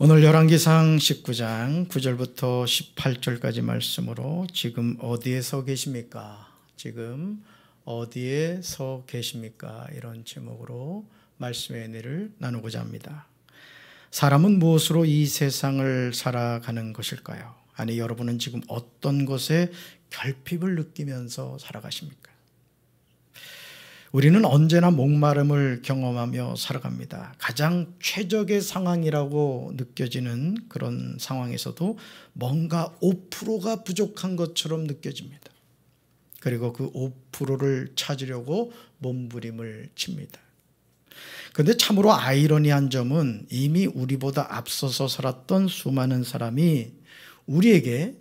오늘 열왕기상 19장 9절부터 18절까지 말씀으로 지금 어디에 서 계십니까? 지금 어디에 서 계십니까? 이런 제목으로 말씀의 은혜를 나누고자 합니다. 사람은 무엇으로 이 세상을 살아가는 것일까요? 아니, 여러분은 지금 어떤 것에 결핍을 느끼면서 살아가십니까? 우리는 언제나 목마름을 경험하며 살아갑니다. 가장 최적의 상황이라고 느껴지는 그런 상황에서도 뭔가 5%가 부족한 것처럼 느껴집니다. 그리고 그 5%를 찾으려고 몸부림을 칩니다. 그런데 참으로 아이러니한 점은 이미 우리보다 앞서서 살았던 수많은 사람이 우리에게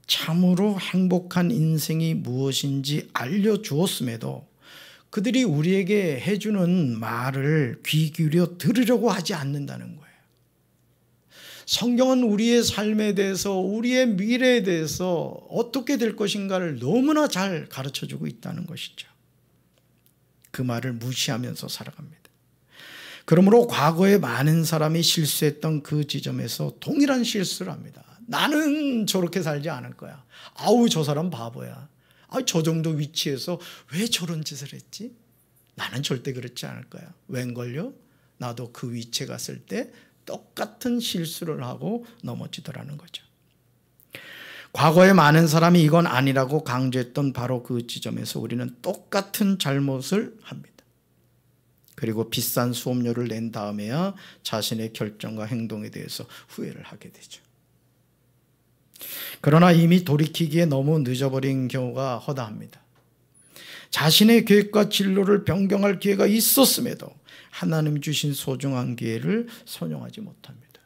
참으로 행복한 인생이 무엇인지 알려주었음에도 그들이 우리에게 해주는 말을 귀 기울여 들으려고 하지 않는다는 거예요. 성경은 우리의 삶에 대해서, 우리의 미래에 대해서 어떻게 될 것인가를 너무나 잘 가르쳐주고 있다는 것이죠. 그 말을 무시하면서 살아갑니다. 그러므로 과거에 많은 사람이 실수했던 그 지점에서 동일한 실수를 합니다. 나는 저렇게 살지 않을 거야. 아우, 저 사람 바보야. 저 정도 위치에서 왜 저런 짓을 했지? 나는 절대 그렇지 않을 거야. 웬걸요? 나도 그 위치에 갔을 때 똑같은 실수를 하고 넘어지더라는 거죠. 과거에 많은 사람이 이건 아니라고 강조했던 바로 그 지점에서 우리는 똑같은 잘못을 합니다. 그리고 비싼 수업료를 낸 다음에야 자신의 결정과 행동에 대해서 후회를 하게 되죠. 그러나 이미 돌이키기에 너무 늦어버린 경우가 허다합니다. 자신의 계획과 진로를 변경할 기회가 있었음에도 하나님 주신 소중한 기회를 선용하지 못합니다.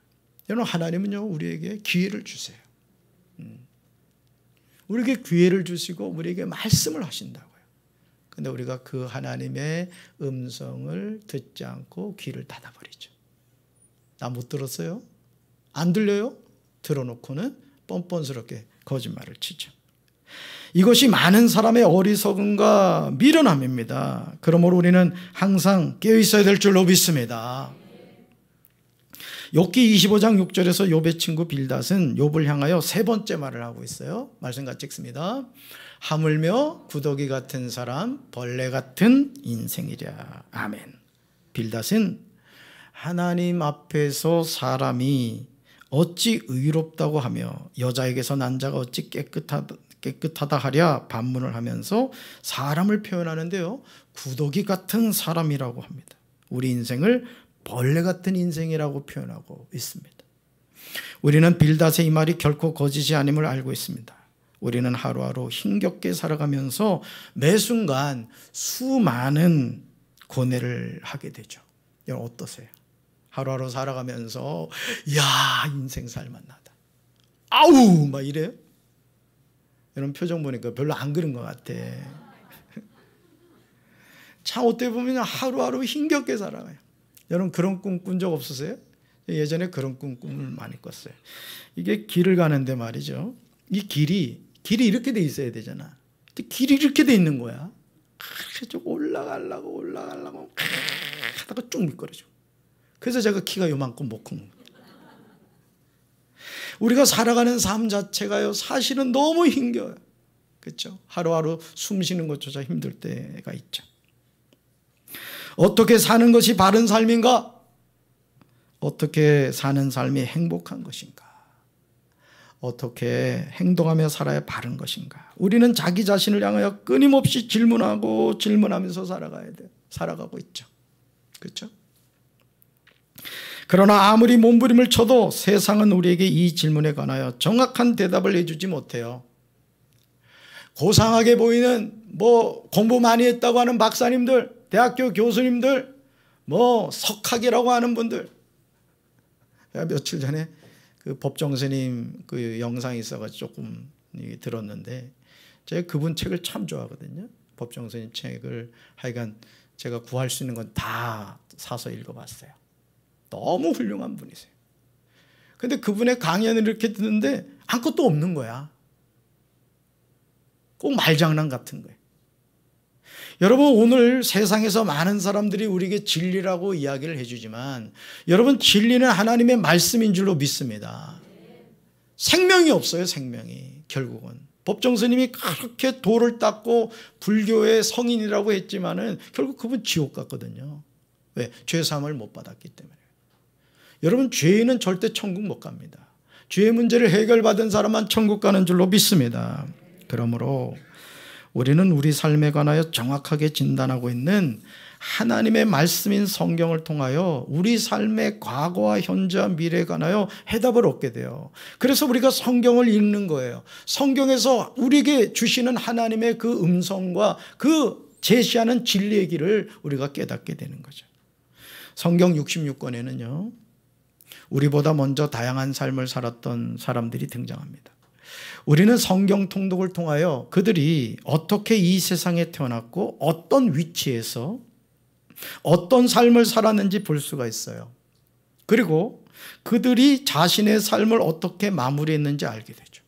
여러분, 하나님은요, 우리에게 기회를 주세요. 우리에게 기회를 주시고 우리에게 말씀을 하신다고요. 그런데 우리가 그 하나님의 음성을 듣지 않고 귀를 닫아버리죠. 나 못 들었어요? 안 들려요? 들어놓고는 뻔뻔스럽게 거짓말을 치죠. 이것이 많은 사람의 어리석음과 미련함입니다. 그러므로 우리는 항상 깨어 있어야 될 줄로 믿습니다. 욥기 25장 6절에서 욥의 친구 빌닷은 욥을 향하여 세 번째 말을 하고 있어요. 말씀 같이 읽습니다. 하물며 구더기 같은 사람, 벌레 같은 인생이랴. 아멘. 빌닷은 하나님 앞에서 사람이 어찌 의롭다고 하며 여자에게서 난 자가 어찌 깨끗하다 하랴 반문을 하면서 사람을 표현하는데요, 구더기 같은 사람이라고 합니다. 우리 인생을 벌레 같은 인생이라고 표현하고 있습니다. 우리는 빌닷의 이 말이 결코 거짓이 아님을 알고 있습니다. 우리는 하루하루 힘겹게 살아가면서 매 순간 수많은 고뇌를 하게 되죠. 여러분 어떠세요? 하루하루 살아가면서 야, 인생 살맛나다. 아우 막 이래요? 여러분 표정 보니까 별로 안 그런 것 같아. 참 어떻게 보면 하루하루 힘겹게 살아가요. 여러분 그런 꿈 꾼 적 없으세요? 예전에 그런 꿈을 많이 꿨어요. 이게 길을 가는데 말이죠, 이 길이 이렇게 돼 있어야 되잖아. 길이 이렇게 돼 있는 거야. 쭉 올라가려고 하다가 쭉 미끄러져. 그래서 제가 키가 요만큼 못 큰 겁니다. 우리가 살아가는 삶 자체가요, 사실은 너무 힘겨워요. 그렇죠? 하루하루 숨 쉬는 것조차 힘들 때가 있죠. 어떻게 사는 것이 바른 삶인가? 어떻게 사는 삶이 행복한 것인가? 어떻게 행동하며 살아야 바른 것인가? 우리는 자기 자신을 향하여 끊임없이 질문하면서 살아가고 있죠. 그렇죠? 그러나 아무리 몸부림을 쳐도 세상은 우리에게 이 질문에 관하여 정확한 대답을 해주지 못해요. 고상하게 보이는 공부 많이 했다고 하는 박사님들, 대학교 교수님들, 석학이라고 하는 분들. 제가 며칠 전에 그 법정스님 그 영상이 있어가지고 조금 들었는데, 제가 그분 책을 참 좋아하거든요. 법정스님 책을 하여간 제가 구할 수 있는 건 다 사서 읽어봤어요. 너무 훌륭한 분이세요. 근데 그분의 강연을 이렇게 듣는데 아무것도 없는 거야. 꼭 말장난 같은 거예요. 여러분, 오늘 세상에서 많은 사람들이 우리에게 진리라고 이야기를 해주지만 여러분, 진리는 하나님의 말씀인 줄로 믿습니다. 생명이 없어요. 생명이. 결국은 법정 스님이 그렇게 돌을 닦고 불교의 성인이라고 했지만은 결국 그분 지옥 갔거든요. 왜? 죄사함을 못 받았기 때문에. 여러분, 죄인은 절대 천국 못 갑니다. 죄의 문제를 해결받은 사람만 천국 가는 줄로 믿습니다. 그러므로 우리는 우리 삶에 관하여 정확하게 진단하고 있는 하나님의 말씀인 성경을 통하여 우리 삶의 과거와 현재와 미래에 관하여 해답을 얻게 돼요. 그래서 우리가 성경을 읽는 거예요. 성경에서 우리에게 주시는 하나님의 그 음성과 그 제시하는 진리의 길을 우리가 깨닫게 되는 거죠. 성경 66권에는요, 우리보다 먼저 다양한 삶을 살았던 사람들이 등장합니다. 우리는 성경 통독을 통하여 그들이 어떻게 이 세상에 태어났고 어떤 위치에서 어떤 삶을 살았는지 볼 수가 있어요. 그리고 그들이 자신의 삶을 어떻게 마무리했는지 알게 되죠.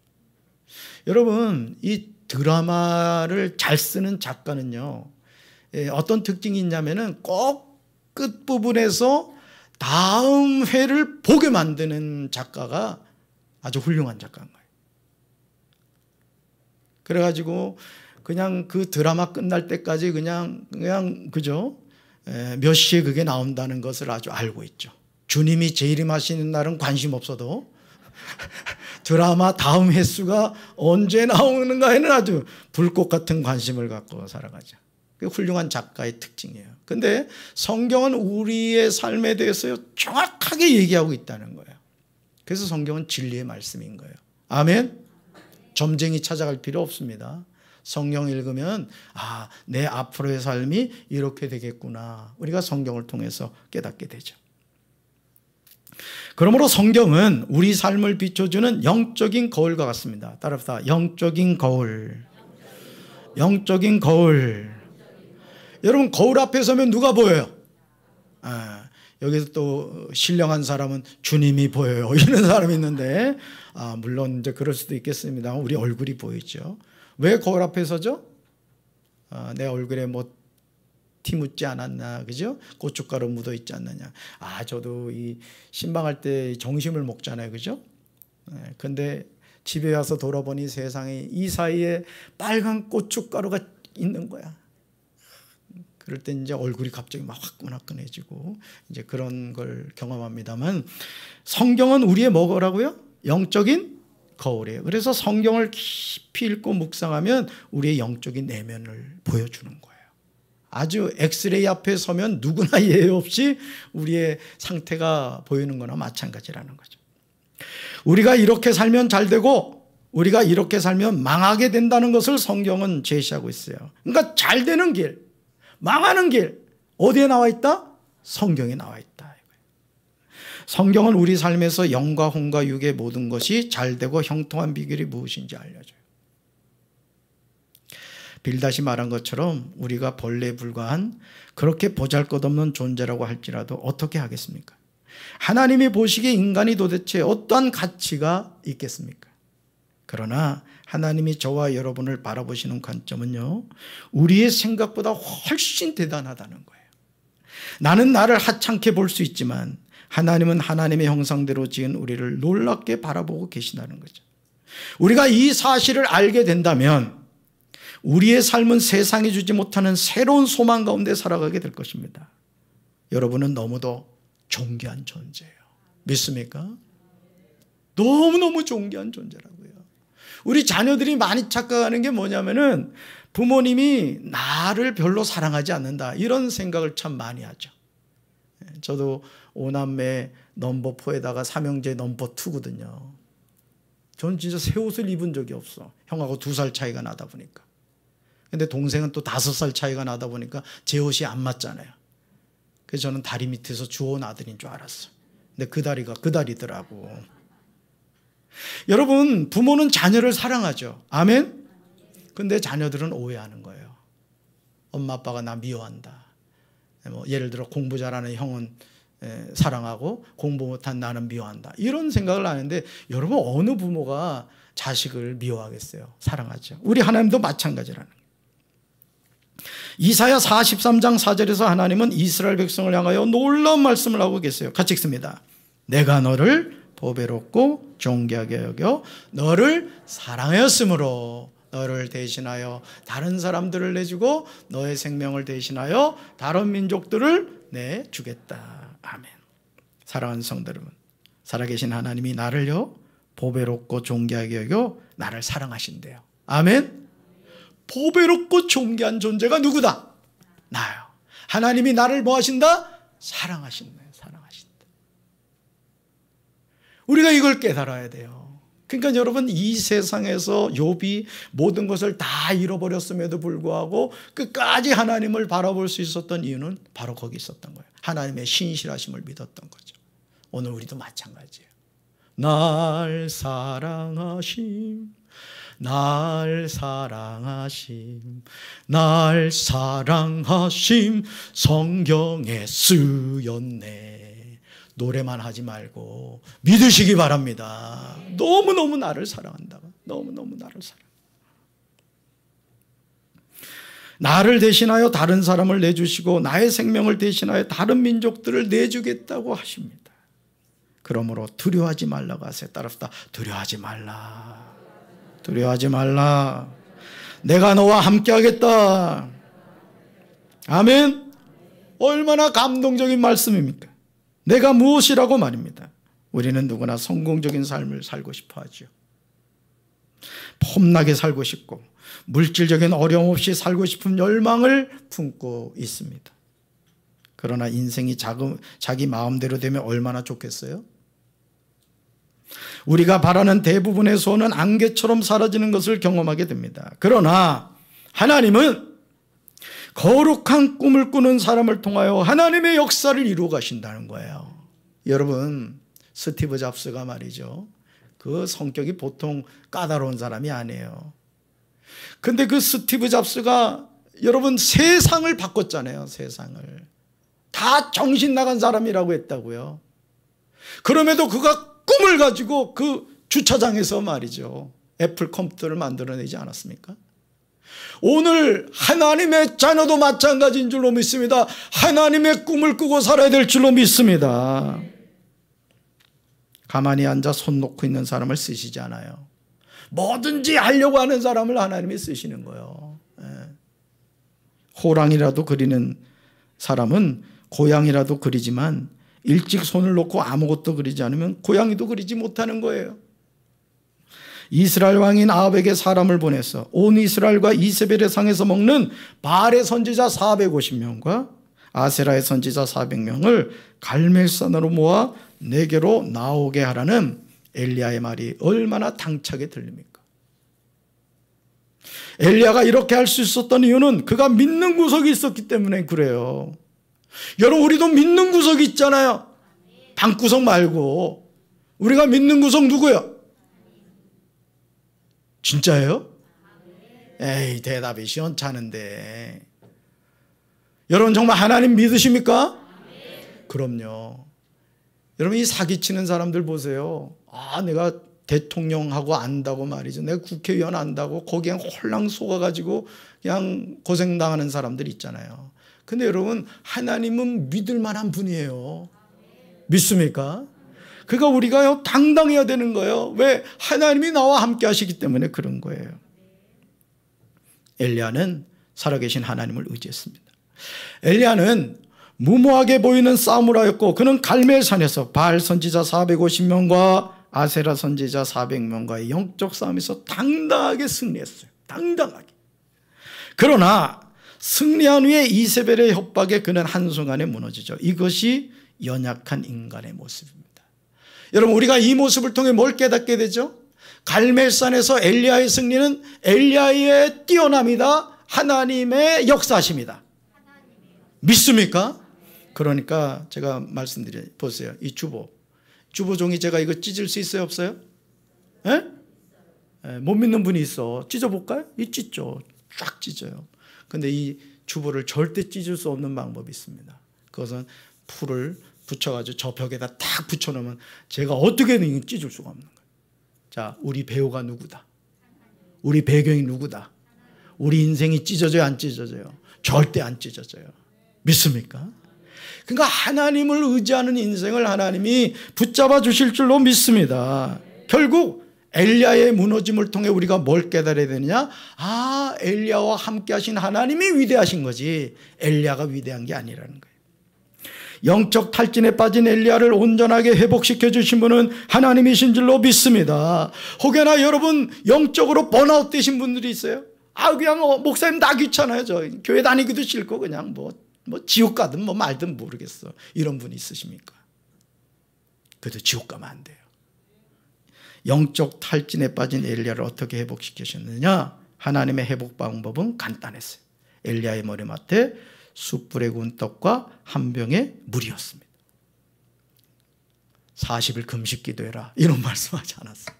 여러분, 이 드라마를 잘 쓰는 작가는요, 어떤 특징이 있냐면은 꼭 끝부분에서 다음 회를 보게 만드는 작가가 아주 훌륭한 작가인 거예요. 그래가지고 그냥 그 드라마 끝날 때까지 그냥 그죠? 몇 시에 그게 나온다는 것을 아주 알고 있죠. 주님이 재림하시는 날은 관심 없어도 드라마 다음 횟수가 언제 나오는가에는 아주 불꽃 같은 관심을 갖고 살아가죠. 그게 훌륭한 작가의 특징이에요. 근데 성경은 우리의 삶에 대해서 정확하게 얘기하고 있다는 거예요. 그래서 성경은 진리의 말씀인 거예요. 아멘. 점쟁이 찾아갈 필요 없습니다. 성경 읽으면 내 앞으로의 삶이 이렇게 되겠구나. 우리가 성경을 통해서 깨닫게 되죠. 그러므로 성경은 우리 삶을 비춰주는 영적인 거울과 같습니다. 따라합시다. 영적인 거울. 영적인 거울. 여러분, 거울 앞에 서면 누가 보여요? 여기서 또 신령한 사람은 주님이 보여요, 이런 사람이 있는데, 물론 이제 그럴 수도 있겠습니다. 우리 얼굴이 보이죠. 왜 거울 앞에 서죠? 내 얼굴에 뭐 티 묻지 않았나, 그죠? 고춧가루 묻어 있지 않느냐. 저도 이 신방할 때 정심을 먹잖아요, 그죠? 근데 집에 와서 돌아보니 세상에 이 사이에 빨간 고춧가루가 있는 거야. 그럴 때 이제 얼굴이 갑자기 막 화끈화끈해지고 이제 그런 걸 경험합니다만, 성경은 우리의 뭐라고요? 영적인 거울이에요. 그래서 성경을 깊이 읽고 묵상하면 우리의 영적인 내면을 보여주는 거예요. 아주 엑스레이 앞에 서면 누구나 예외 없이 우리의 상태가 보이는 거나 마찬가지라는 거죠. 우리가 이렇게 살면 잘 되고 우리가 이렇게 살면 망하게 된다는 것을 성경은 제시하고 있어요. 그러니까 잘 되는 길, 망하는 길, 어디에 나와 있다? 성경에 나와 있다. 성경은 우리 삶에서 영과 혼과 육의 모든 것이 잘되고 형통한 비결이 무엇인지 알려줘요. 빌닷이 말한 것처럼 우리가 벌레에 불과한 그렇게 보잘것없는 존재라고 할지라도 어떻게 하겠습니까? 하나님이 보시기에 인간이 도대체 어떠한 가치가 있겠습니까? 그러나 하나님이 저와 여러분을 바라보시는 관점은요, 우리의 생각보다 훨씬 대단하다는 거예요. 나는 나를 하찮게 볼 수 있지만 하나님은 하나님의 형상대로 지은 우리를 놀랍게 바라보고 계시다는 거죠. 우리가 이 사실을 알게 된다면 우리의 삶은 세상이 주지 못하는 새로운 소망 가운데 살아가게 될 것입니다. 여러분은 너무도 존귀한 존재예요. 믿습니까? 너무너무 존귀한 존재라고요. 우리 자녀들이 많이 착각하는 게 뭐냐면은 부모님이 나를 별로 사랑하지 않는다, 이런 생각을 참 많이 하죠. 저도 5남매 넘버 4에다가 삼형제 넘버 2거든요. 저는 진짜 새 옷을 입은 적이 없어. 형하고 2살 차이가 나다 보니까. 근데 동생은 또 5살 차이가 나다 보니까 제 옷이 안 맞잖아요. 그래서 저는 다리 밑에서 주워온 아들인 줄 알았어요. 근데 그 다리가 그 다리더라고. 여러분, 부모는 자녀를 사랑하죠. 아멘? 근데 자녀들은 오해하는 거예요. 엄마 아빠가 나 미워한다. 예를 들어 공부 잘하는 형은 사랑하고 공부 못한 나는 미워한다, 이런 생각을 하는데, 여러분, 어느 부모가 자식을 미워하겠어요? 사랑하죠. 우리 하나님도 마찬가지라는 거예요. 이사야 43장 4절에서 하나님은 이스라엘 백성을 향하여 놀라운 말씀을 하고 계세요. 같이 읽습니다. 내가 너를 보배롭고 존귀하게 여겨 너를 사랑하였으므로 너를 대신하여 다른 사람들을 내주고 너의 생명을 대신하여 다른 민족들을 내주겠다. 아멘. 사랑하는 성도 여러분, 살아계신 하나님이 나를요 보배롭고 존귀하게 여겨 나를 사랑하신대요. 아멘. 보배롭고 존귀한 존재가 누구다? 나요. 하나님이 나를 뭐 하신다? 사랑하신다. 우리가 이걸 깨달아야 돼요. 그러니까 여러분, 이 세상에서 욥이 모든 것을 다 잃어버렸음에도 불구하고 끝까지 하나님을 바라볼 수 있었던 이유는 바로 거기 있었던 거예요. 하나님의 신실하심을 믿었던 거죠. 오늘 우리도 마찬가지예요. 날 사랑하심, 날 사랑하심, 날 사랑하심 성경에 쓰였네. 노래만 하지 말고 믿으시기 바랍니다. 너무너무 나를 사랑한다. 너무너무 나를 사랑한다. 나를 대신하여 다른 사람을 내주시고 나의 생명을 대신하여 다른 민족들을 내주겠다고 하십니다. 그러므로 두려워하지 말라고 하세요. 따라서 두려워하지 말라. 두려워하지 말라. 내가 너와 함께 하겠다. 아멘. 얼마나 감동적인 말씀입니까? 내가 무엇이라고 말입니다. 우리는 누구나 성공적인 삶을 살고 싶어 하죠. 폼나게 살고 싶고 물질적인 어려움 없이 살고 싶은 열망을 품고 있습니다. 그러나 인생이 자기 마음대로 되면 얼마나 좋겠어요? 우리가 바라는 대부분의 소원은 안개처럼 사라지는 것을 경험하게 됩니다. 그러나 하나님은 거룩한 꿈을 꾸는 사람을 통하여 하나님의 역사를 이루어 가신다는 거예요. 여러분, 스티브 잡스가 말이죠, 그 성격이 보통 까다로운 사람이 아니에요. 근데 그 스티브 잡스가 여러분 세상을 바꿨잖아요. 세상을 다 정신 나간 사람이라고 했다고요. 그럼에도 그가 꿈을 가지고 그 주차장에서 말이죠, 애플 컴퓨터를 만들어내지 않았습니까? 오늘 하나님의 자녀도 마찬가지인 줄로 믿습니다. 하나님의 꿈을 꾸고 살아야 될 줄로 믿습니다. 가만히 앉아 손 놓고 있는 사람을 쓰시지 않아요. 뭐든지 하려고 하는 사람을 하나님이 쓰시는 거예요. 호랑이라도 그리는 사람은 고양이라도 그리지만 일찍 손을 놓고 아무것도 그리지 않으면 고양이도 그리지 못하는 거예요. 이스라엘 왕인 아합에게 사람을 보내서 온 이스라엘과 이세벨의 상에서 먹는 바알의 선지자 450명과 아세라의 선지자 400명을 갈멜산으로 모아 내게로 나오게 하라는 엘리야의 말이 얼마나 당차게 들립니까? 엘리야가 이렇게 할 수 있었던 이유는 그가 믿는 구석이 있었기 때문에 그래요. 여러분, 우리도 믿는 구석이 있잖아요. 방구석 말고 우리가 믿는 구석 누구요? 진짜예요? 에이, 대답이 시원찮은데. 여러분 정말 하나님 믿으십니까? 그럼요. 여러분, 이 사기치는 사람들 보세요. 내가 대통령하고 안다고 말이죠, 내가 국회의원 안다고 거기에 홀랑 속아가지고 그냥 고생당하는 사람들 있잖아요. 근데 여러분, 하나님은 믿을 만한 분이에요. 믿습니까? 그러니까 우리가 당당해야 되는 거예요. 왜? 하나님이 나와 함께 하시기 때문에 그런 거예요. 엘리야는 살아계신 하나님을 의지했습니다. 엘리야는 무모하게 보이는 싸움을 하였고 그는 갈멜산에서 바알 선지자 450명과 아세라 선지자 400명과의 영적 싸움에서 당당하게 승리했어요. 당당하게. 그러나 승리한 후에 이세벨의 협박에 그는 한순간에 무너지죠. 이것이 연약한 인간의 모습입니다. 여러분, 우리가 이 모습을 통해 뭘 깨닫게 되죠? 갈멜산에서 엘리야의 승리는 엘리야의 뛰어남이다. 하나님의 역사심이다. 믿습니까? 그러니까 제가 말씀드려요. 보세요. 이 주보종이 제가 이거 찢을 수 있어요? 없어요? 예? 못 믿는 분이 있어. 찢어볼까요? 이 찢죠. 쫙 찢어요. 근데 이 주보를 절대 찢을 수 없는 방법이 있습니다. 그것은 풀을 붙여가지고 저 벽에다 딱 붙여놓으면 제가 어떻게든 찢을 수가 없는 거예요. 자, 우리 배우가 누구다? 우리 배경이 누구다? 우리 인생이 찢어져요, 안 찢어져요? 절대 안 찢어져요. 믿습니까? 그러니까 하나님을 의지하는 인생을 하나님이 붙잡아 주실 줄로 믿습니다. 결국 엘리야의 무너짐을 통해 우리가 뭘 깨달아야 되느냐? 아, 엘리야와 함께 하신 하나님이 위대하신 거지 엘리야가 위대한 게 아니라는 거예요. 영적 탈진에 빠진 엘리야를 온전하게 회복시켜 주신 분은 하나님이신 줄로 믿습니다. 혹여나 여러분 영적으로 번아웃 되신 분들이 있어요? 아, 그냥 목사님 나 귀찮아요. 저 교회 다니기도 싫고 그냥 뭐 지옥 가든 뭐 말든 모르겠어. 이런 분이 있으십니까? 그래도 지옥 가면 안 돼요. 영적 탈진에 빠진 엘리야를 어떻게 회복시키셨느냐? 하나님의 회복 방법은 간단했어요. 엘리야의 머리맡에 숯불에 구운 떡과 한 병의 물이었습니다. 40일 금식 기도해라 이런 말씀하지 않았어요.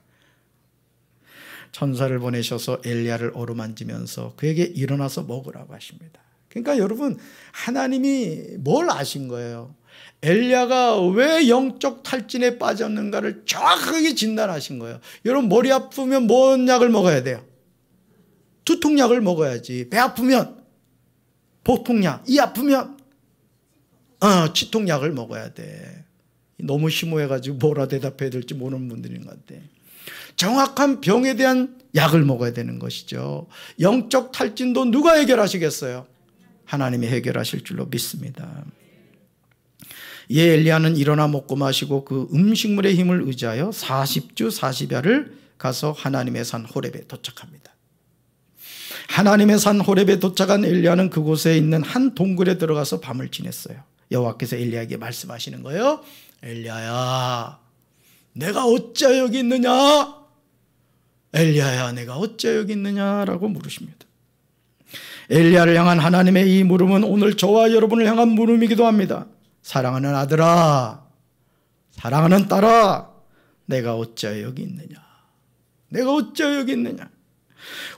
천사를 보내셔서 엘리야를 어루만지면서 그에게 일어나서 먹으라고 하십니다. 그러니까 여러분 하나님이 뭘 아신 거예요? 엘리야가 왜 영적 탈진에 빠졌는가를 정확하게 진단하신 거예요. 여러분 머리 아프면 뭔 약을 먹어야 돼요? 두통약을 먹어야지. 배 아프면 보통약, 이 아프면 치통약을 먹어야 돼. 너무 심오해가지고 뭐라 대답해야 될지 모르는 분들인 것 같아. 정확한 병에 대한 약을 먹어야 되는 것이죠. 영적 탈진도 누가 해결하시겠어요? 하나님이 해결하실 줄로 믿습니다. 예, 엘리야는 일어나 먹고 마시고 그 음식물의 힘을 의지하여 40주 40야를 가서 하나님의 산 호렙에 도착합니다. 하나님의 산 호렙에 도착한 엘리야는 그곳에 있는 한 동굴에 들어가서 밤을 지냈어요. 여호와께서 엘리야에게 말씀하시는 거예요. 엘리야야, 내가 어찌 여기 있느냐? 엘리야야, 내가 어찌 여기 있느냐라고 물으십니다. 엘리야를 향한 하나님의 이 물음은 오늘 저와 여러분을 향한 물음이기도 합니다. 사랑하는 아들아, 사랑하는 딸아, 내가 어찌 여기 있느냐? 내가 어찌 여기 있느냐?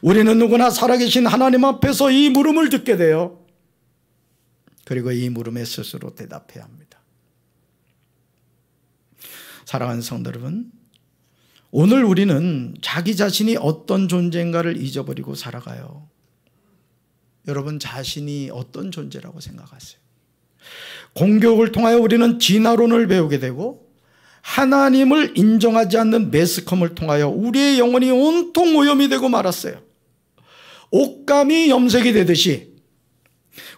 우리는 누구나 살아계신 하나님 앞에서 이 물음을 듣게 돼요. 그리고 이 물음에 스스로 대답해야 합니다. 사랑하는 성도 여러분, 오늘 우리는 자기 자신이 어떤 존재인가를 잊어버리고 살아가요. 여러분 자신이 어떤 존재라고 생각하세요? 공교육을 통하여 우리는 진화론을 배우게 되고 하나님을 인정하지 않는 매스컴을 통하여 우리의 영혼이 온통 오염이 되고 말았어요. 옷감이 염색이 되듯이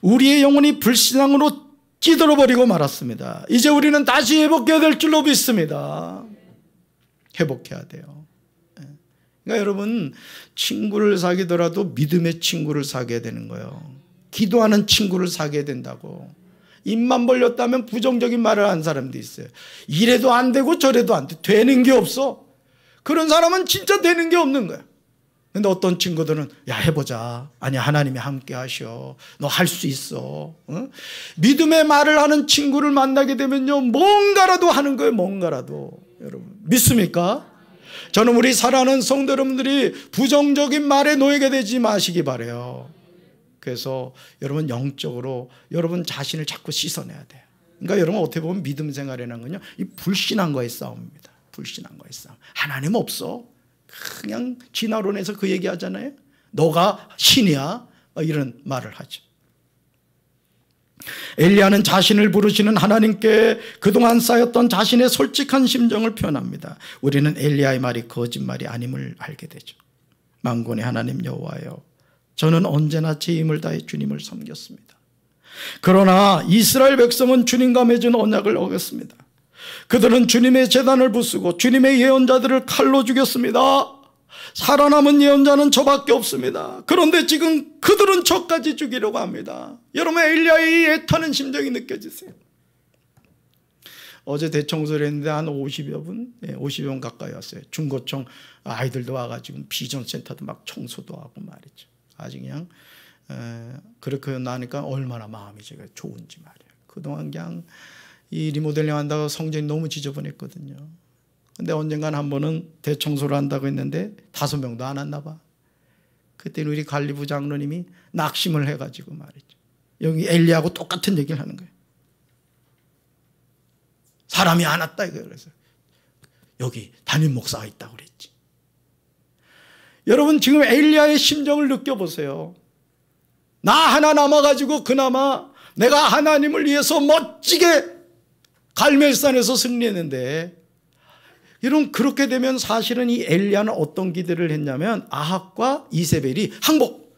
우리의 영혼이 불신앙으로 찌들어버리고 말았습니다. 이제 우리는 다시 회복해야 될 줄로 믿습니다. 회복해야 돼요. 그러니까 여러분 친구를 사귀더라도 믿음의 친구를 사귀어야 되는 거예요. 기도하는 친구를 사귀어야 된다고. 입만 벌렸다면 부정적인 말을 하는 사람도 있어요. 이래도 안 되고 저래도 안 돼. 되는 게 없어. 그런 사람은 진짜 되는 게 없는 거야. 근데 어떤 친구들은 야 해보자. 아니 하나님이 함께 하셔. 너 할 수 있어. 어? 믿음의 말을 하는 친구를 만나게 되면요 뭔가라도 하는 거예요. 뭔가라도. 여러분 믿습니까? 저는 우리 사랑하는 성도 여러분들이 부정적인 말에 놓이게 되지 마시기 바라요. 그래서 여러분 영적으로 여러분 자신을 자꾸 씻어내야 돼요. 그러니까 여러분 어떻게 보면 믿음 생활이라는 건요 이 불신한 거의 싸움입니다. 불신한 거의 싸움. 하나님 없어. 그냥 진화론에서 그 얘기하잖아요. 너가 신이야. 이런 말을 하죠. 엘리야는 자신을 부르시는 하나님께 그동안 쌓였던 자신의 솔직한 심정을 표현합니다. 우리는 엘리야의 말이 거짓말이 아님을 알게 되죠. 만군의 하나님 여호와여, 저는 언제나 제 힘을 다해 주님을 섬겼습니다. 그러나 이스라엘 백성은 주님과 맺은 언약을 어겼습니다. 그들은 주님의 제단을 부수고 주님의 예언자들을 칼로 죽였습니다. 살아남은 예언자는 저밖에 없습니다. 그런데 지금 그들은 저까지 죽이려고 합니다. 여러분 엘리야의 이 애타는 심정이 느껴지세요? 어제 대청소를 했는데 한 50여 분, 50여 분 가까이 왔어요. 중고청 아이들도 와가지고 비전센터도 막 청소도 하고 말이죠. 아주 그냥 그렇게 나니까 얼마나 마음이 제가 좋은지 말이에요. 그동안 그냥 이 리모델링 한다고 성전이 너무 지저분했거든요. 근데 언젠간 한 번은 대청소를 한다고 했는데 5명도 안 왔나 봐. 그때는 우리 관리부 장로님이 낙심을 해가지고 말이죠. 여기 엘리야하고 똑같은 얘기를 하는 거예요. 사람이 안 왔다 이거예요. 그래서 여기 담임 목사가 있다고 그랬지. 여러분 지금 엘리야의 심정을 느껴보세요. 나 하나 남아가지고 그나마 내가 하나님을 위해서 멋지게 갈멜산에서 승리했는데, 여러분 그렇게 되면 사실은 이 엘리야는 어떤 기대를 했냐면 아합과 이세벨이 항복,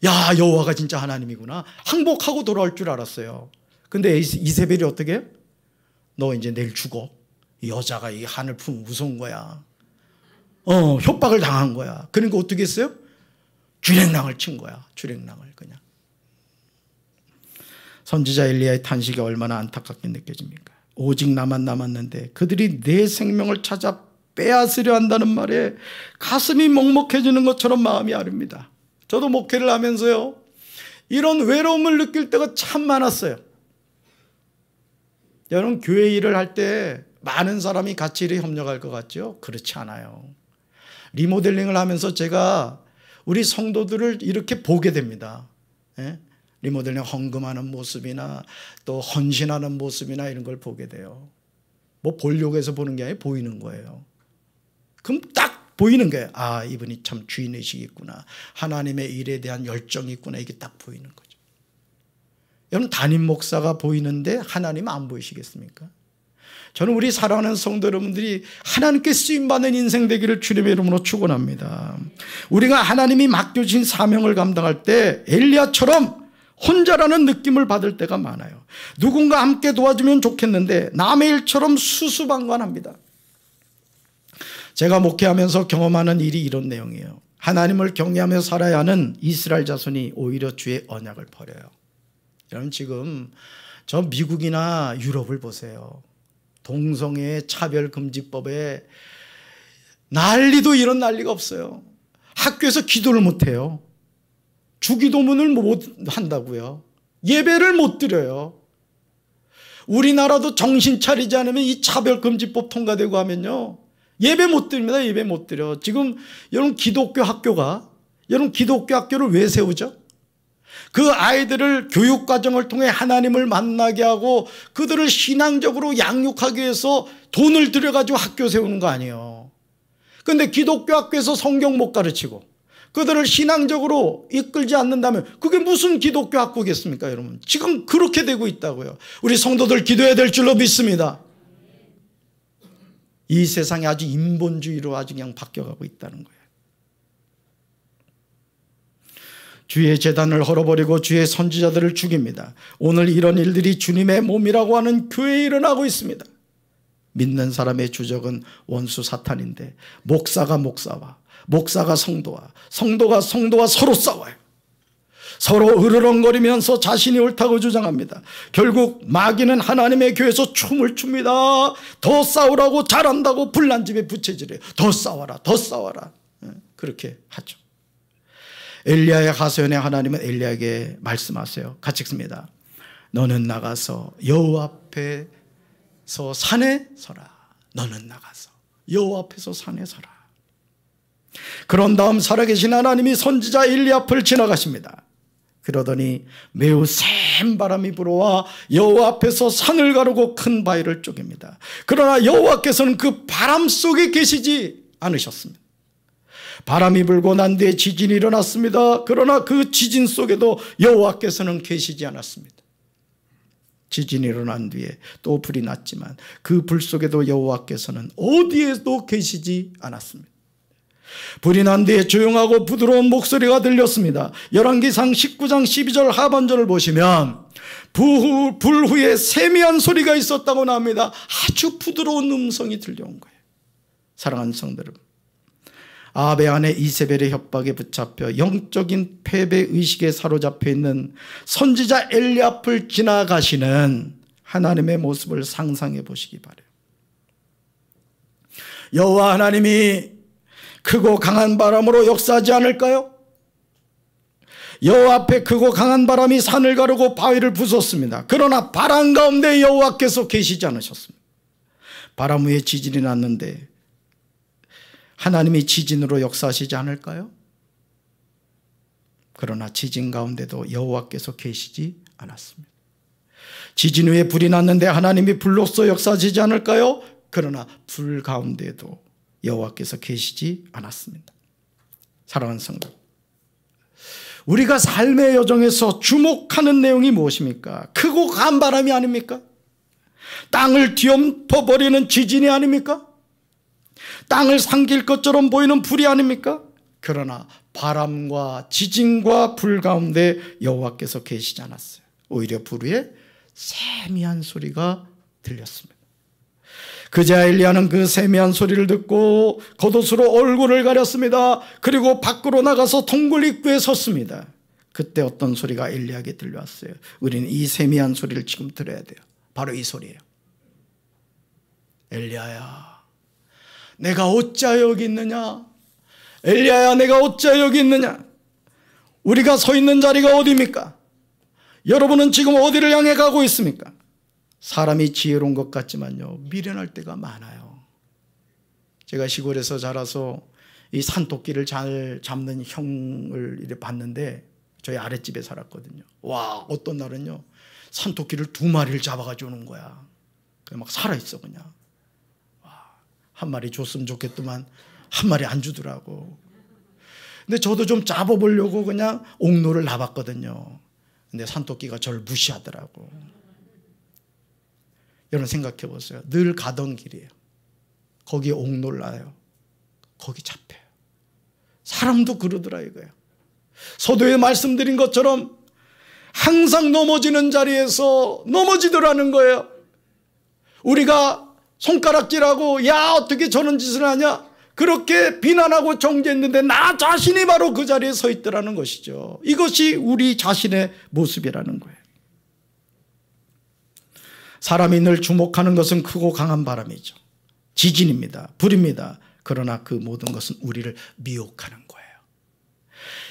야 여호와가 진짜 하나님이구나, 항복하고 돌아올 줄 알았어요. 근데 이세벨이 어떻게 해요? 너 이제 내일 죽어. 이 여자가 이 하늘 품 무서운 거야. 협박을 당한 거야. 그러니까 어떻게 했어요? 주랭랑을 친 거야. 주랭랑을 그냥. 선지자 엘리야의 탄식이 얼마나 안타깝게 느껴집니까? 오직 나만 남았는데 그들이 내 생명을 찾아 빼앗으려 한다는 말에 가슴이 먹먹해지는 것처럼 마음이 아릅니다. 저도 목회를 하면서요, 이런 외로움을 느낄 때가 참 많았어요. 여러분 교회 일을 할 때 많은 사람이 같이 일에 협력할 것 같죠? 그렇지 않아요. 리모델링을 하면서 제가 우리 성도들을 이렇게 보게 됩니다. 예? 리모델링 헌금하는 모습이나 또 헌신하는 모습이나 이런 걸 보게 돼요. 뭐 보려고 해서 보는 게 아니라 보이는 거예요. 그럼 딱 보이는 거예요. 아, 이분이 참 주인의식이 있구나, 하나님의 일에 대한 열정이 있구나, 이게 딱 보이는 거죠. 여러분 담임 목사가 보이는데 하나님 안 보이시겠습니까? 저는 우리 사랑하는 성도 여러분들이 하나님께 쓰임받는 인생 되기를 주님의 이름으로 축원합니다. 우리가 하나님이 맡겨주신 사명을 감당할 때 엘리야처럼 혼자라는 느낌을 받을 때가 많아요. 누군가 함께 도와주면 좋겠는데 남의 일처럼 수수방관합니다. 제가 목회하면서 경험하는 일이 이런 내용이에요. 하나님을 경외하며 살아야 하는 이스라엘 자손이 오히려 주의 언약을 버려요. 여러분 지금 저 미국이나 유럽을 보세요. 동성애 차별금지법에 난리도 이런 난리가 없어요. 학교에서 기도를 못해요. 주기도문을 못 한다고요. 예배를 못 드려요. 우리나라도 정신 차리지 않으면 이 차별금지법 통과되고 하면요, 예배 못 드립니다. 예배 못 드려. 지금 여러분 기독교 학교가, 여러분 기독교 학교를 왜 세우죠? 그 아이들을 교육과정을 통해 하나님을 만나게 하고 그들을 신앙적으로 양육하기 위해서 돈을 들여가지고 학교 세우는 거 아니에요. 그런데 기독교 학교에서 성경 못 가르치고 그들을 신앙적으로 이끌지 않는다면 그게 무슨 기독교 학교겠습니까? 여러분 지금 그렇게 되고 있다고요. 우리 성도들 기도해야 될 줄로 믿습니다. 이 세상이 아주 인본주의로 아주 그냥 바뀌어가고 있다는 거예요. 주의 제단을 헐어버리고 주의 선지자들을 죽입니다. 오늘 이런 일들이 주님의 몸이라고 하는 교회에 일어나고 있습니다. 믿는 사람의 주적은 원수 사탄인데 목사가 목사와, 목사가 성도와, 성도가 성도와 서로 싸워요. 서로 으르렁거리면서 자신이 옳다고 주장합니다. 결국 마귀는 하나님의 교회에서 춤을 춥니다. 더 싸우라고, 잘한다고 불난집에 부채질해요. 더 싸워라, 더 싸워라. 그렇게 하죠. 엘리야의 하소연에 하나님은 엘리야에게 말씀하세요. 같이 읽습니다. 너는 나가서 여호와 앞에서 산에 서라. 너는 나가서 여호와 앞에서 산에 서라. 그런 다음 살아계신 하나님이 선지자 엘리야 앞을 지나가십니다. 그러더니 매우 센 바람이 불어와 여호와 앞에서 산을 가르고 큰 바위를 쪼갭니다. 그러나 여호와께서는 그 바람 속에 계시지 않으셨습니다. 바람이 불고 난 뒤에 지진이 일어났습니다. 그러나 그 지진 속에도 여호와께서는 계시지 않았습니다. 지진이 일어난 뒤에 또 불이 났지만 그 불 속에도 여호와께서는 어디에도 계시지 않았습니다. 불이 난 뒤에 조용하고 부드러운 목소리가 들렸습니다. 열왕기상 19장 12절 하반절을 보시면 불 후에 세미한 소리가 있었다고 나옵니다. 아주 부드러운 음성이 들려온 거예요. 사랑하는 성도 여러분, 아합의 아내 이세벨의 협박에 붙잡혀 영적인 패배의식에 사로잡혀 있는 선지자 엘리야 앞을 지나가시는 하나님의 모습을 상상해 보시기 바라요. 여호와 하나님이 크고 강한 바람으로 역사하지 않을까요? 여호와 앞에 크고 강한 바람이 산을 가르고 바위를 부쉈습니다. 그러나 바람 가운데 여호와께서 계시지 않으셨습니다. 바람 위에 지진이 났는데 하나님이 지진으로 역사하시지 않을까요? 그러나 지진 가운데도 여호와께서 계시지 않았습니다. 지진 위에 불이 났는데 하나님이 불로써 역사하시지 않을까요? 그러나 불 가운데도 여호와께서 계시지 않았습니다. 사랑하는 성도, 우리가 삶의 여정에서 주목하는 내용이 무엇입니까? 크고 강한 바람이 아닙니까? 땅을 뒤엎어버리는 지진이 아닙니까? 땅을 삼킬 것처럼 보이는 불이 아닙니까? 그러나 바람과 지진과 불 가운데 여호와께서 계시지 않았어요. 오히려 불 위에 세미한 소리가 들렸습니다. 그제야 엘리야는 그 세미한 소리를 듣고 겉옷으로 얼굴을 가렸습니다. 그리고 밖으로 나가서 동굴 입구에 섰습니다. 그때 어떤 소리가 엘리야에게 들려왔어요. 우리는 이 세미한 소리를 지금 들어야 돼요. 바로 이 소리예요. 엘리야야, 내가 어찌하여 여기 있느냐? 엘리야야, 내가 어찌하여 여기 있느냐? 우리가 서 있는 자리가 어디입니까? 여러분은 지금 어디를 향해 가고 있습니까? 사람이 지혜로운 것 같지만요, 미련할 때가 많아요. 제가 시골에서 자라서 이 산토끼를 잘 잡는 형을 이렇게 봤는데, 저희 아랫집에 살았거든요. 와, 어떤 날은요 산토끼를 2마리를 잡아가지고 오는 거야. 그냥 막 살아있어. 그냥 와, 한 마리 줬으면 좋겠더만 한 마리 안 주더라고. 근데 저도 좀 잡아보려고 그냥 옥로를 나봤거든요. 근데 산토끼가 저를 무시하더라고. 여러분 생각해 보세요. 늘 가던 길이에요. 거기에 옥로를 놔요. 거기 잡혀요. 사람도 그러더라 이거예요. 서두에 말씀드린 것처럼 항상 넘어지는 자리에서 넘어지더라는 거예요. 우리가 손가락질하고 야 어떻게 저런 짓을 하냐 그렇게 비난하고 정죄했는데 나 자신이 바로 그 자리에 서 있더라는 것이죠. 이것이 우리 자신의 모습이라는 거예요. 사람이 늘 주목하는 것은 크고 강한 바람이죠. 지진입니다. 불입니다. 그러나 그 모든 것은 우리를 미혹하는 거예요.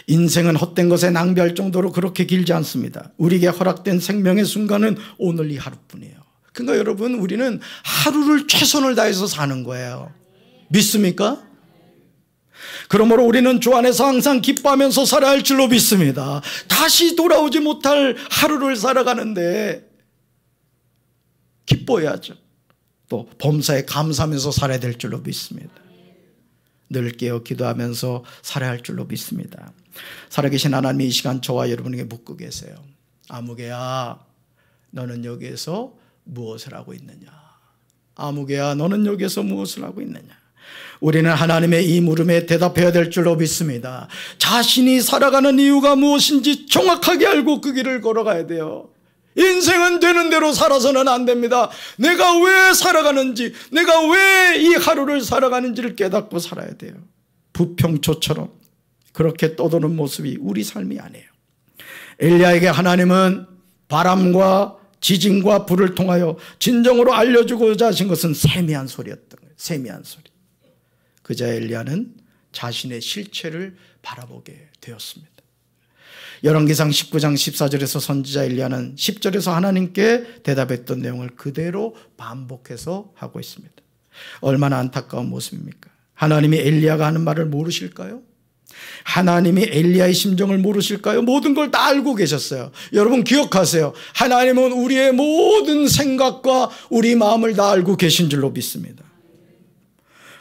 인생은 헛된 것에 낭비할 정도로 그렇게 길지 않습니다. 우리에게 허락된 생명의 순간은 오늘 이 하루뿐이에요. 그러니까 여러분, 우리는 하루를 최선을 다해서 사는 거예요. 믿습니까? 그러므로 우리는 주 안에서 항상 기뻐하면서 살아야 할 줄로 믿습니다. 다시 돌아오지 못할 하루를 살아가는데 기뻐해야죠. 또 범사에 감사하면서 살아야 될 줄로 믿습니다. 늘 깨어 기도하면서 살아야 할 줄로 믿습니다. 살아계신 하나님이 이 시간 저와 여러분에게 묻고 계세요. 아무개야, 너는 여기에서 무엇을 하고 있느냐? 아무개야, 너는 여기에서 무엇을 하고 있느냐? 우리는 하나님의 이 물음에 대답해야 될 줄로 믿습니다. 자신이 살아가는 이유가 무엇인지 정확하게 알고 그 길을 걸어가야 돼요. 인생은 되는 대로 살아서는 안 됩니다. 내가 왜 살아가는지, 내가 왜 이 하루를 살아가는지를 깨닫고 살아야 돼요. 부평초처럼 그렇게 떠도는 모습이 우리 삶이 아니에요. 엘리야에게 하나님은 바람과 지진과 불을 통하여 진정으로 알려주고자 하신 것은 세미한 소리였던 거예요. 세미한 소리. 그자 엘리야는 자신의 실체를 바라보게 되었습니다. 열왕기상 19장 14절에서 선지자 엘리야는 10절에서 하나님께 대답했던 내용을 그대로 반복해서 하고 있습니다. 얼마나 안타까운 모습입니까? 하나님이 엘리야가 하는 말을 모르실까요? 하나님이 엘리야의 심정을 모르실까요? 모든 걸 다 알고 계셨어요. 여러분 기억하세요. 하나님은 우리의 모든 생각과 우리 마음을 다 알고 계신 줄로 믿습니다.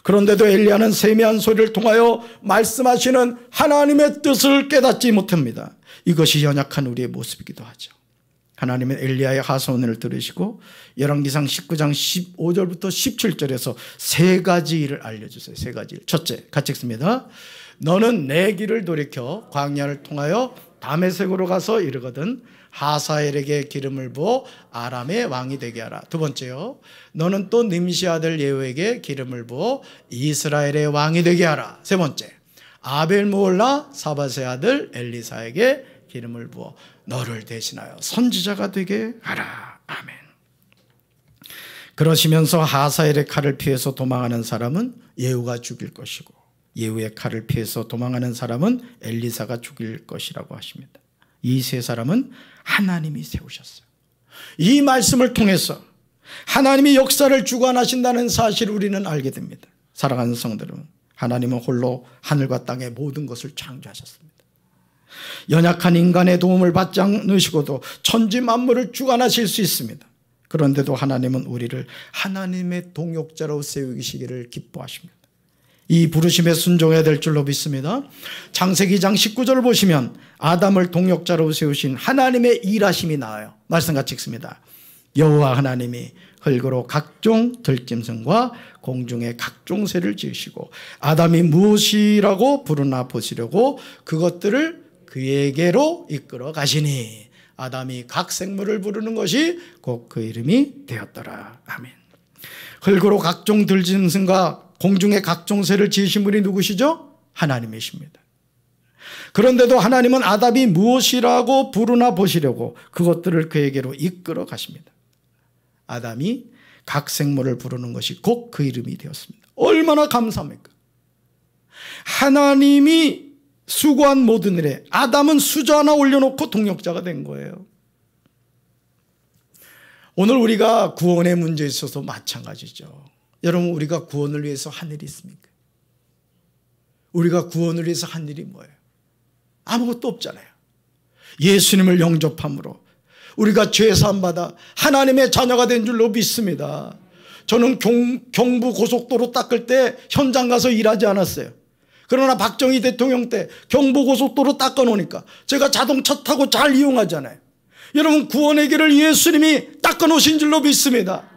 그런데도 엘리야는 세미한 소리를 통하여 말씀하시는 하나님의 뜻을 깨닫지 못합니다. 이것이 연약한 우리의 모습이기도 하죠. 하나님은 엘리야의 하소연을 들으시고 열왕기상 19장 15절부터 17절에서 세 가지 일을 알려주세요. 세 가지 일. 첫째, 같이 읽습니다. 너는 내 길을 돌이켜 광야를 통하여 다메섹으로 가서 이르거든 하사엘에게 기름을 부어 아람의 왕이 되게 하라. 두 번째요, 너는 또 nim시 아들 예후에게 기름을 부어 이스라엘의 왕이 되게 하라. 세 번째, 아벨므올라 사밧의 아들 엘리사에게 기름을 부어 너를 대신하여 선지자가 되게 하라. 아멘. 그러시면서 하사엘의 칼을 피해서 도망하는 사람은 예후가 죽일 것이고 예후의 칼을 피해서 도망하는 사람은 엘리사가 죽일 것이라고 하십니다. 이 세 사람은 하나님이 세우셨어요. 이 말씀을 통해서 하나님이 역사를 주관하신다는 사실을 우리는 알게 됩니다. 사랑하는 성도들은, 하나님은 홀로 하늘과 땅의 모든 것을 창조하셨습니다. 연약한 인간의 도움을 받지 않으시고도 천지 만물을 주관하실 수 있습니다. 그런데도 하나님은 우리를 하나님의 동역자로 세우시기를 기뻐하십니다. 이 부르심에 순종해야 될 줄로 믿습니다. 창세기 2장 19절을 보시면 아담을 동역자로 세우신 하나님의 일하심이 나와요. 말씀 같이 읽습니다. 여호와 하나님이 흙으로 각종 들짐승과 공중의 각종 새를 지으시고 아담이 무엇이라고 부르나 보시려고 그것들을 그에게로 이끌어 가시니 아담이 각 생물을 부르는 것이 곧 그 이름이 되었더라. 아멘. 흙으로 각종 들짐승과 공중의 각종 새를 지으신 분이 누구시죠? 하나님이십니다. 그런데도 하나님은 아담이 무엇이라고 부르나 보시려고 그것들을 그에게로 이끌어 가십니다. 아담이 각 생물을 부르는 것이 곧 그 이름이 되었습니다. 얼마나 감사합니까? 하나님이 수고한 모든 일에 아담은 수저 하나 올려놓고 동역자가 된 거예요. 오늘 우리가 구원의 문제에 있어서 마찬가지죠. 여러분, 우리가 구원을 위해서 한 일이 있습니까? 우리가 구원을 위해서 한 일이 뭐예요? 아무것도 없잖아요. 예수님을 영접함으로 우리가 죄 사함 받아 하나님의 자녀가 된 줄로 믿습니다. 저는 경부 고속도로 닦을 때 현장 가서 일하지 않았어요. 그러나 박정희 대통령 때 경부 고속도로 닦아 놓으니까 제가 자동차 타고 잘 이용하잖아요. 여러분, 구원의 길을 예수님이 닦아 놓으신 줄로 믿습니다.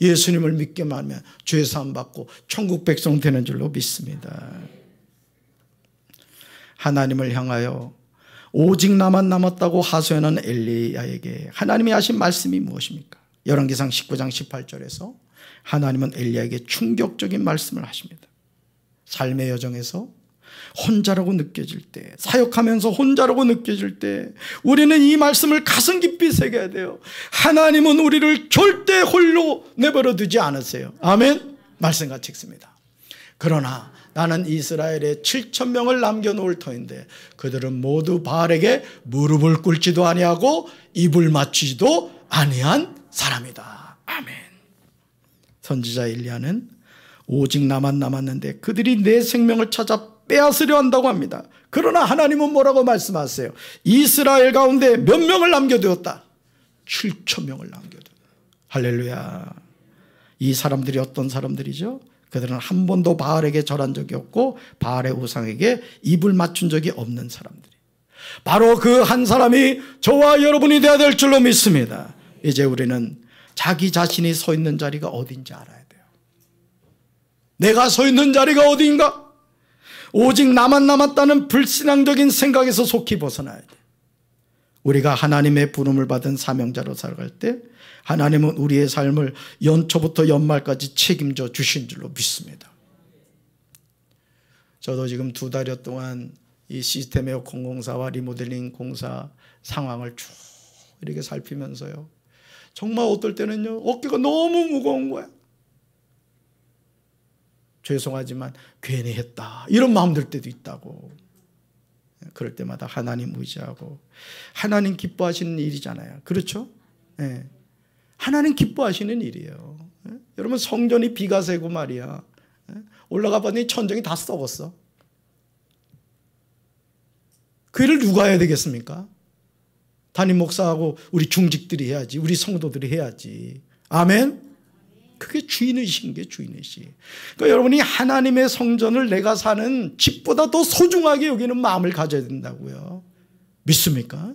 예수님을 믿기만 하면 죄 사함 받고 천국 백성 되는 줄로 믿습니다. 하나님을 향하여 오직 나만 남았다고 하소연한 엘리야에게 하나님이 하신 말씀이 무엇입니까? 열왕기상 19장 18절에서 하나님은 엘리야에게 충격적인 말씀을 하십니다. 삶의 여정에서 혼자라고 느껴질 때, 사역하면서 혼자라고 느껴질 때 우리는 이 말씀을 가슴 깊이 새겨야 돼요. 하나님은 우리를 절대 홀로 내버려 두지 않으세요. 아멘. 말씀같이 읽습니다. 그러나 나는 이스라엘에 7,000명을 남겨놓을 터인데 그들은 모두 바알에게 무릎을 꿇지도 아니하고 입을 맞추지도 아니한 사람이다. 아멘. 선지자 엘리야는 오직 나만 남았는데 그들이 내 생명을 찾아 빼앗으려 한다고 합니다. 그러나 하나님은 뭐라고 말씀하세요? 이스라엘 가운데 몇 명을 남겨두었다? 7,000명을 남겨두었다. 할렐루야. 이 사람들이 어떤 사람들이죠? 그들은 한 번도 바알에게 절한 적이 없고 바알의 우상에게 입을 맞춘 적이 없는 사람들이. 바로 그 한 사람이 저와 여러분이 되어야 될 줄로 믿습니다. 이제 우리는 자기 자신이 서 있는 자리가 어딘지 알아야 돼요. 내가 서 있는 자리가 어디인가? 오직 나만 남았다는 불신앙적인 생각에서 속히 벗어나야 돼. 우리가 하나님의 부름을 받은 사명자로 살아갈 때 하나님은 우리의 삶을 연초부터 연말까지 책임져 주신 줄로 믿습니다. 저도 지금 2달여 동안 이 시스템웨어 공공사와 리모델링 공사 상황을 쭉 이렇게 살피면서요, 정말 어떨 때는요 어깨가 너무 무거운 거야. 죄송하지만 괜히 했다 이런 마음 들 때도 있다고. 그럴 때마다 하나님 의지하고, 하나님 기뻐하시는 일이잖아요. 그렇죠? 네. 하나님 기뻐하시는 일이에요. 네? 여러분, 성전이 비가 새고 말이야, 네? 올라가 봤더니 천정이 다 썩었어. 그 일을 누가 해야 되겠습니까? 담임 목사하고 우리 중직들이 해야지, 우리 성도들이 해야지. 아멘. 그게 주인의식인 게 주인의식. 그러니까 여러분이 하나님의 성전을 내가 사는 집보다 더 소중하게 여기는 마음을 가져야 된다고요. 믿습니까?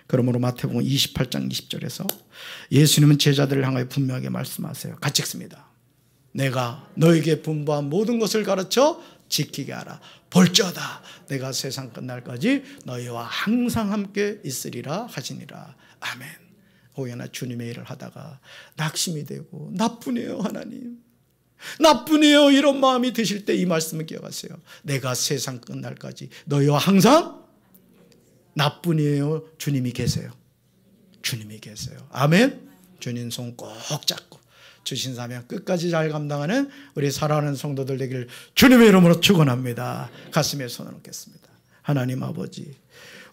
그러므로 마태복음 28장 20절에서 예수님은 제자들을 향하여 분명하게 말씀하세요. 같이 읽습니다. 내가 너에게 분부한 모든 것을 가르쳐 지키게 하라. 볼지어다 내가 세상 끝날까지 너희와 항상 함께 있으리라 하시니라. 아멘. 혹여나 주님의 일을 하다가 낙심이 되고 나쁘네요 하나님, 나쁘네요 이런 마음이 드실 때 이 말씀을 기억하세요. 내가 세상 끝날까지 너희와 항상 나뿐이에요. 주님이 계세요. 주님이 계세요. 아멘. 주님 손 꼭 잡고 주신 사명 끝까지 잘 감당하는 우리 사랑하는 성도들 되기를 주님의 이름으로 축원합니다. 가슴에 손을 얹겠습니다. 하나님 아버지,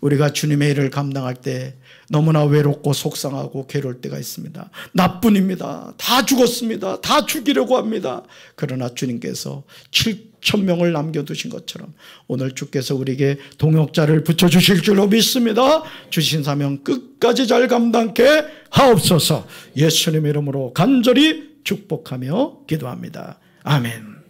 우리가 주님의 일을 감당할 때 너무나 외롭고 속상하고 괴로울 때가 있습니다. 나뿐입니다. 다 죽었습니다. 다 죽이려고 합니다. 그러나 주님께서 7,000명을 남겨두신 것처럼 오늘 주께서 우리에게 동역자를 붙여주실 줄로 믿습니다. 주신 사명 끝까지 잘 감당케 하옵소서. 예수님의 이름으로 간절히 축복하며 기도합니다. 아멘.